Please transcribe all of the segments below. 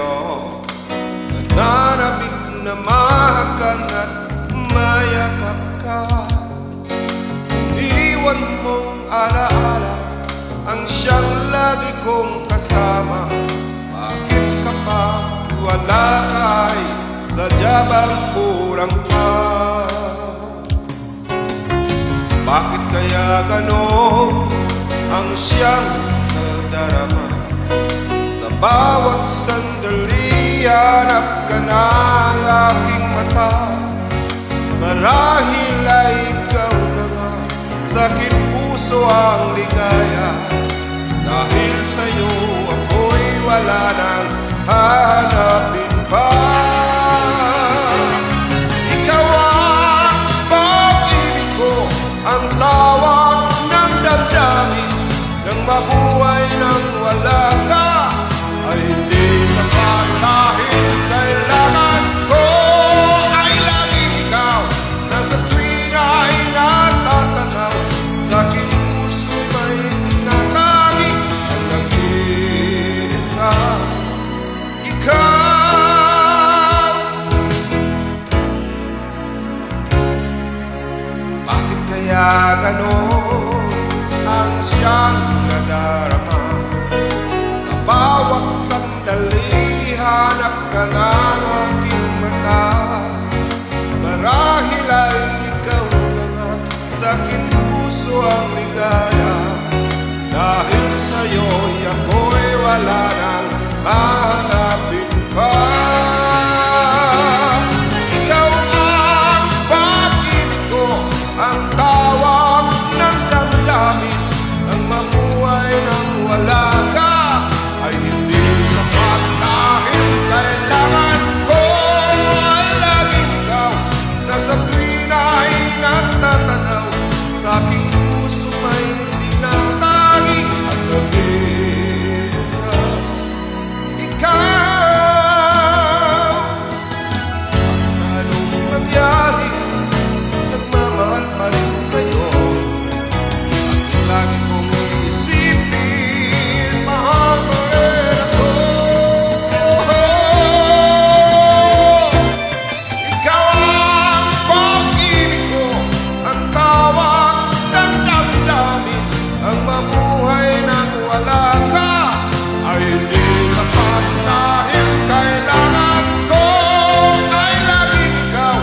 sa'yo, nananabik na mahakan at mayakap ka. Iwan mong alaala ang siyang lagi kong kasama. Bakit ka pa wala ka, ay sadya bang kurang pa? Bakit kaya ganon ang siyang nadarama? Sa bawat sandali hanap ka ng aking mata. Marahil ay ikaw na nga, sa aking puso ang ligaya. Dahil sa'yo ako'y wala nang hahanapin pa. Ikaw ang pag-ibig ko, ang tawag ng damdamin. Nang mabuhay nang wala ka, ay hindi sapat. Dahil kailangan ko ay laging ikaw, na sa tuwing ay natatanaw. Sa aking puso may tinatanging ang nag-iisa, ikaw. Bakit kaya ganon ang siyang nadarama? Sa bawat sandali hanap ka ng aking mata. Marahil ay ikaw na nga, sa aking puso ang ligaya. Dahil sa'yo'y ako'y wala nang hahanapin pa. Ikaw ang pag-ibig ko, ang tawag ng damdamin. Ang mabuhay nang wala ka ay hindi sapat. Dahil kailangan ko ay laging ikaw, na sa tuwing ay natatanaw. Sa aking puso may tinatanging ang nag-iisa, ikaw. Anong mangyari, nagmamahal pa rin sa'yo. At lagi kong iisipin, mahal mo rin ako. Ikaw ang pag-ibig ko, ang tawag ng damdamin. Ang mabuhay nang wala ka ay hindi sapat. Dahil kailangan ko ay laging ikaw,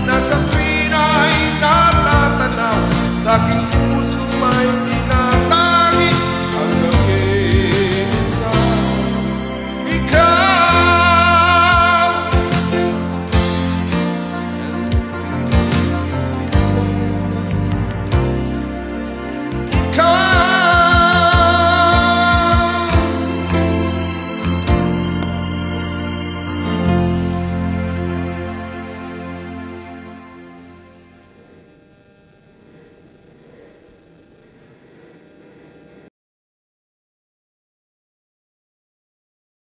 na sa tuwing ay natatanaw. Sa aking puso may tinatanging ang nag-iisa, ikaw.